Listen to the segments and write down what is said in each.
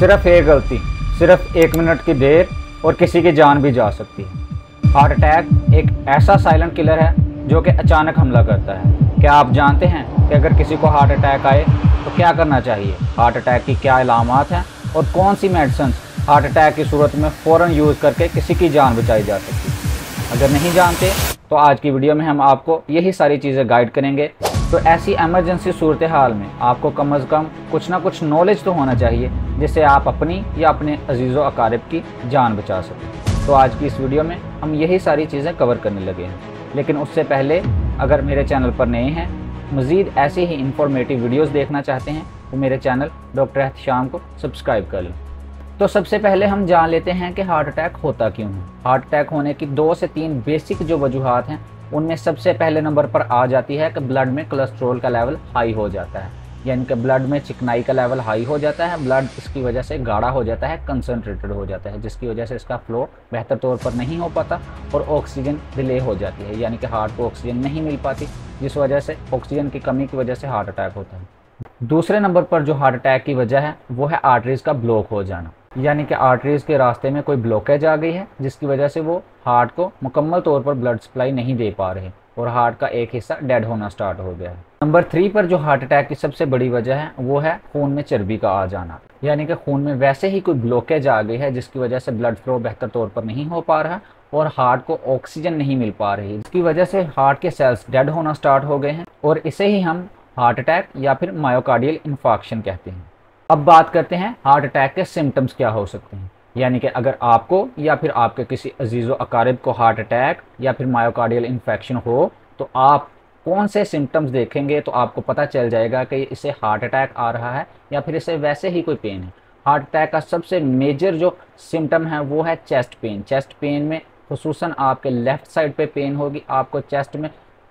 सिर्फ एक गलती, सिर्फ 1 मिनट की देर और किसी की जान भी जा सकती है। हार्ट अटैक एक ऐसा साइलेंट किलर है जो कि अचानक हमला करता है। क्या आप जानते हैं कि अगर किसी को हार्ट अटैक आए तो क्या करना चाहिए? हार्ट अटैक की क्या अलामात हैं और कौन सी मेडिसिन हार्ट अटैक की सूरत में फ़ौरन यूज़ करके किसी की जान बचाई जा सकती है? अगर नहीं जानते तो आज की वीडियो में हम आपको यही सारी चीज़ें गाइड करेंगे। तो ऐसी इमरजेंसी सूरत हाल में आपको कम अज़ कम कुछ ना कुछ नॉलेज तो होना चाहिए जिससे आप अपनी या अपने अजीज़ो अकारिब की जान बचा सकें। तो आज की इस वीडियो में हम यही सारी चीज़ें कवर करने लगे हैं। लेकिन उससे पहले अगर मेरे चैनल पर नए हैं, मज़ीद ऐसे ही इंफॉर्मेटिव वीडियोस देखना चाहते हैं तो मेरे चैनल डॉक्टर एहतशाम को सब्सक्राइब कर लें। तो सबसे पहले हम जान लेते हैं कि हार्ट अटैक होता क्यों है। हार्ट अटैक होने की 2 से 3 बेसिक जो वजूहात हैं उनमें सबसे पहले नंबर पर आ जाती है कि ब्लड में कोलेस्ट्रॉल का लेवल हाई हो जाता है, यानी कि ब्लड में चिकनाई का लेवल हाई हो जाता है। ब्लड इसकी वजह से गाढ़ा हो जाता है, कंसनट्रेटेड हो जाता है, जिसकी वजह से इसका फ्लो बेहतर तौर पर नहीं हो पाता और ऑक्सीजन डिले हो जाती है, यानी कि हार्ट को ऑक्सीजन नहीं मिल पाती, जिस वजह से ऑक्सीजन की कमी की वजह से हार्ट अटैक होता है। दूसरे नंबर पर जो हार्ट अटैक की वजह है वो है आर्टरीज का ब्लॉक हो जाना, यानी कि आर्टरीज के रास्ते में कोई ब्लॉकेज आ गई है जिसकी वजह से वो हार्ट को मुकम्मल तौर पर ब्लड सप्लाई नहीं दे पा रहे और हार्ट का एक हिस्सा डेड होना स्टार्ट हो गया है। नंबर 3 पर जो हार्ट अटैक की सबसे बड़ी वजह है वो है खून में चर्बी का आ जाना, यानी कि खून में वैसे ही कोई ब्लॉकेज आ गई है जिसकी वजह से ब्लड फ्लो बेहतर तौर पर नहीं हो पा रहा और हार्ट को ऑक्सीजन नहीं मिल पा रही, जिसकी वजह से हार्ट के सेल्स डेड होना स्टार्ट हो गए हैं और इसे ही हम हार्ट अटैक या फिर मायोकार्डियल इन्फार्क्शन कहते हैं। अब बात करते हैं हार्ट अटैक के सिम्टम्स क्या हो सकते हैं, यानी कि अगर आपको या फिर आपके किसी अजीज़ो अकारिब को हार्ट अटैक या फिर मायोकार्डियल इन्फेक्शन हो तो आप कौन से सिम्टम्स देखेंगे तो आपको पता चल जाएगा कि इसे हार्ट अटैक आ रहा है या फिर इसे वैसे ही कोई पेन है। हार्ट अटैक का सबसे मेजर जो सिम्टम है वो है चेस्ट पेन। चेस्ट पेन में खुसूसन आपके लेफ्ट साइड पे पेन होगी, आपको चेस्ट में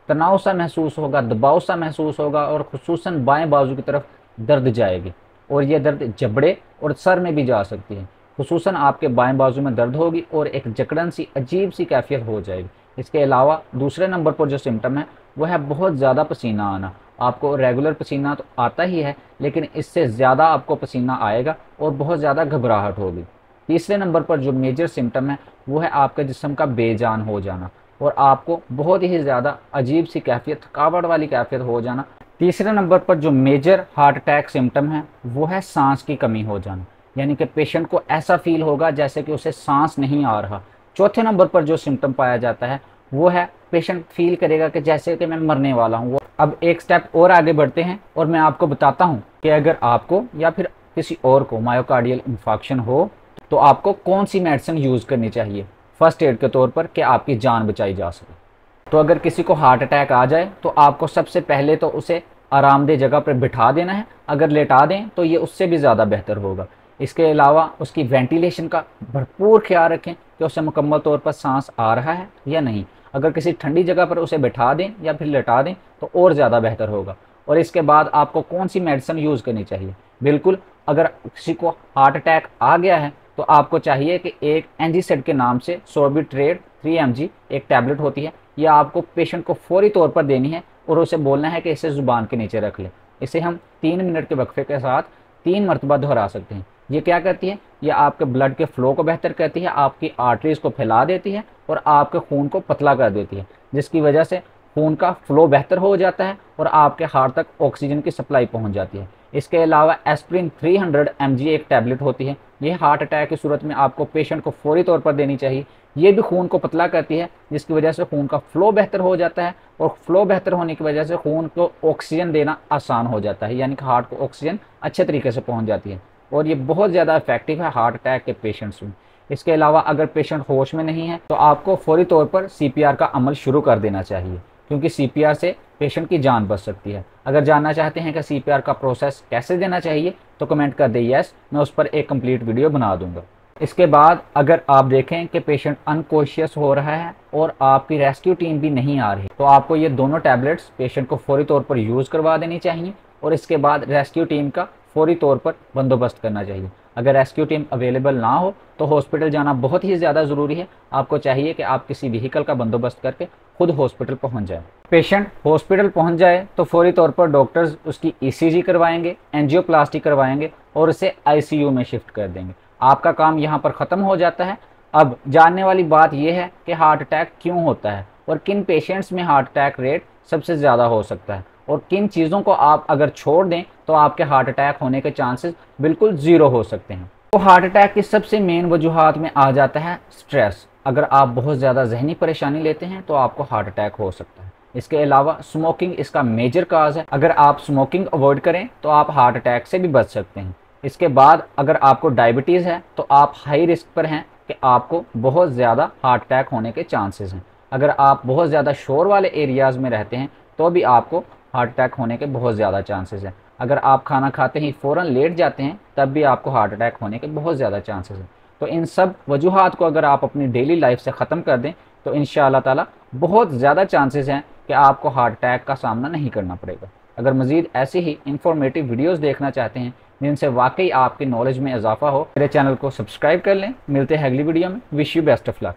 तनाव सा महसूस होगा, दबाव सा महसूस होगा और खुसूसन बाएं बाजू की तरफ दर्द जाएगी और ये दर्द जबड़े और सर में भी जा सकती है। खुसूसन आपके बाएं बाजू में दर्द होगी और एक जकड़न सी अजीब सी कैफियत हो जाएगी। इसके अलावा दूसरे नंबर पर जो सिम्टम है वह है बहुत ज़्यादा पसीना आना। आपको रेगुलर पसीना तो आता ही है लेकिन इससे ज़्यादा आपको पसीना आएगा और बहुत ज़्यादा घबराहट होगी। तीसरे नंबर पर जो मेजर सिम्टम है वो है आपके जिस्म का बेजान हो जाना और आपको बहुत ही ज़्यादा अजीब सी कैफियत, थकावट वाली कैफियत हो जाना। तीसरे नंबर पर जो मेजर हार्ट अटैक सिम्टम है वो है सांस की कमी हो जाना, यानी कि पेशेंट को ऐसा फील होगा जैसे कि उसे सांस नहीं आ रहा। चौथे नंबर पर जो सिम्टम पाया जाता है वो है पेशेंट फील करेगा कि जैसे कि मैं मरने वाला हूँ। अब एक स्टेप और आगे बढ़ते हैं और मैं आपको बताता हूँ कि अगर आपको या फिर किसी और को मायोकार्डियल इन्फार्क्शन हो तो आपको कौन सी मेडिसिन यूज़ करनी चाहिए फर्स्ट एड के तौर पर कि आपकी जान बचाई जा सके। तो अगर किसी को हार्ट अटैक आ जाए तो आपको सबसे पहले तो उसे आरामदेह जगह पर बिठा देना है, अगर लेटा दें तो ये उससे भी ज़्यादा बेहतर होगा। इसके अलावा उसकी वेंटिलेशन का भरपूर ख्याल रखें कि उसे मुकम्मल तौर पर सांस आ रहा है या नहीं। अगर किसी ठंडी जगह पर उसे बिठा दें या फिर लेटा दें तो और ज़्यादा बेहतर होगा। और इसके बाद आपको कौन सी मेडिसिन यूज़ करनी चाहिए? बिल्कुल, अगर किसी को हार्ट अटैक आ गया है तो आपको चाहिए कि एक एंजीसेड के नाम से सोर्बिट्रेट 3 mg एक टैबलेट होती है, यह आपको पेशेंट को फौरी तौर पर देनी है और उसे बोलना है कि इसे ज़ुबान के नीचे रख ले। इसे हम 3 मिनट के वक्फे के साथ 3 मरतबा दोहरा सकते हैं। ये क्या करती है? यह आपके ब्लड के फ्लो को बेहतर करती है, आपकी आर्टरीज को फैला देती है और आपके खून को पतला कर देती है, जिसकी वजह से खून का फ्लो बेहतर हो जाता है और आपके हार्ट तक ऑक्सीजन की सप्लाई पहुंच जाती है। इसके अलावा एस्प्रिन 300 mg एक टैबलेट होती है, ये हार्ट अटैक की सूरत में आपको पेशेंट को फौरी तौर पर देनी चाहिए। ये भी खून को पतला करती है जिसकी वजह से खून का फ्लो बेहतर हो जाता है और फ्लो बेहतर होने की वजह से खून को ऑक्सीजन देना आसान हो जाता है, यानी कि हार्ट को ऑक्सीजन अच्छे तरीके से पहुँच जाती है और ये बहुत ज़्यादा इफेक्टिव है हार्ट अटैक के पेशेंट्स में। इसके अलावा अगर पेशेंट होश में नहीं है तो आपको फौरी तौर पर CPR का अमल शुरू कर देना चाहिए, क्योंकि CPR से पेशेंट की जान बच सकती है। अगर जानना चाहते हैं कि CPR का प्रोसेस कैसे देना चाहिए तो कमेंट कर दें यस, मैं उस पर एक कंप्लीट वीडियो बना दूंगा। इसके बाद अगर आप देखें कि पेशेंट अनकॉन्शियस हो रहा है और आपकी रेस्क्यू टीम भी नहीं आ रही तो आपको ये दोनों टैबलेट्स पेशेंट को फौरी तौर पर यूज़ करवा देनी चाहिए और इसके बाद रेस्क्यू टीम का फौरी तौर पर बंदोबस्त करना चाहिए। अगर रेस्क्यू टीम अवेलेबल ना हो तो हॉस्पिटल जाना बहुत ही ज़्यादा ज़रूरी है। आपको चाहिए कि आप किसी व्हीकल का बंदोबस्त करके खुद हॉस्पिटल पहुंच जाए। पेशेंट हॉस्पिटल पहुंच जाए तो फौरी तौर पर डॉक्टर्स उसकी ईसीजी करवाएंगे, एंजियोप्लास्टी करवाएंगे और उसे आईसीयू में शिफ्ट कर देंगे। आपका काम यहाँ पर ख़त्म हो जाता है। अब जानने वाली बात यह है कि हार्ट अटैक क्यों होता है और किन पेशेंट्स में हार्ट अटैक रेट सबसे ज़्यादा हो सकता है और किन चीज़ों को आप अगर छोड़ दें तो आपके हार्ट अटैक होने के चांसेस बिल्कुल ज़ीरो हो सकते हैं। तो हार्ट अटैक की सबसे मेन वजूहात में आ जाता है स्ट्रेस। अगर आप बहुत ज़्यादा जहनी परेशानी लेते हैं तो आपको हार्ट अटैक हो सकता है। इसके अलावा स्मोकिंग इसका मेजर काज है। अगर आप स्मोकिंग अवॉइड करें तो आप हार्ट अटैक से भी बच सकते हैं। इसके बाद अगर आपको डायबिटीज़ है तो आप हाई रिस्क पर हैं कि आपको बहुत ज़्यादा हार्ट अटैक होने के चांसेस हैं। अगर आप बहुत ज़्यादा शोर वाले एरियाज़ में रहते हैं तो भी आपको हार्ट अटैक होने के बहुत ज़्यादा चांसेस हैं। अगर आप खाना खाते ही फ़ौरन लेट जाते हैं तब भी आपको हार्ट अटैक होने के बहुत ज़्यादा चांसेस हैं। तो इन सब वजूहात को अगर आप अपनी डेली लाइफ से ख़त्म कर दें तो इंशाअल्लाह ताला बहुत ज़्यादा चांसेस हैं कि आपको हार्ट अटैक का सामना नहीं करना पड़ेगा। अगर मज़ीद ऐसी ही इंफॉर्मेटिव वीडियोज़ देखना चाहते हैं जिनसे वाकई आपकी नॉलेज में इजाफा हो, मेरे चैनल को सब्सक्राइब कर लें। मिलते हैं अगली वीडियो में। Wish you best of luck.